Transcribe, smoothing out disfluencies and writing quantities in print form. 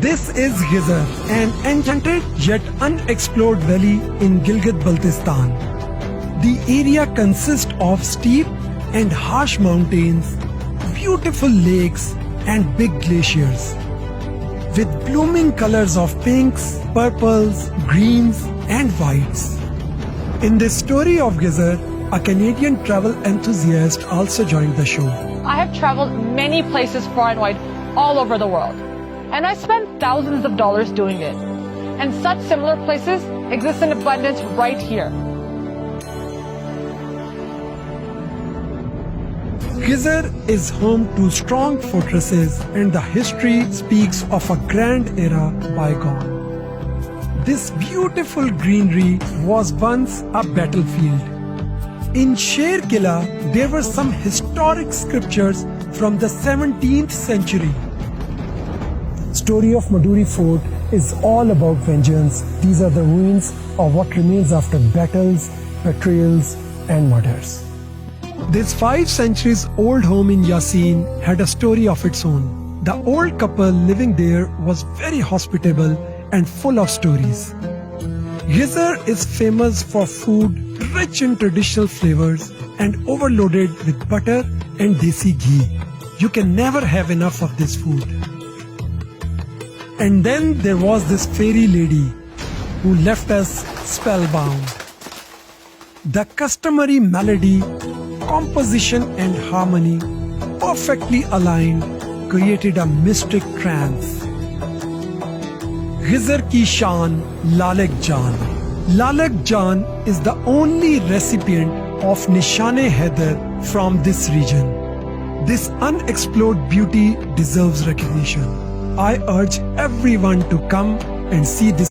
This is Ghazir, an enchanted yet unexplored valley in Gilgit, Baltistan. The area consists of steep and harsh mountains, beautiful lakes and big glaciers, with blooming colors of pinks, purples, greens and whites. In this story of Ghazir, a Canadian travel enthusiast also joined the show. I have traveled many places far and wide all over the world, and I spent thousands of dollars doing it. And such similar places exist in abundance right here. Ghazir is home to strong fortresses, and the history speaks of a grand era bygone. This beautiful greenery was once a battlefield. In Sher Kila, there were some historic scriptures from the 17th century. Story of Maduri Fort is all about vengeance. These are the ruins of what remains after battles, betrayals, and murders. This 5 centuries old home in Yasin had a story of its own. The old couple living there was very hospitable and full of stories. Ghazir is famous for food rich in traditional flavors and overloaded with butter and desi ghee. You can never have enough of this food. And then there was this fairy lady who left us spellbound. The customary melody, composition and harmony, perfectly aligned, created a mystic trance. Ghazir ki shaan, Lalek Jaan. Lalek Jaan is the only recipient of Nishan-e-Haider from this region. This unexplored beauty deserves recognition. I urge everyone to come and see this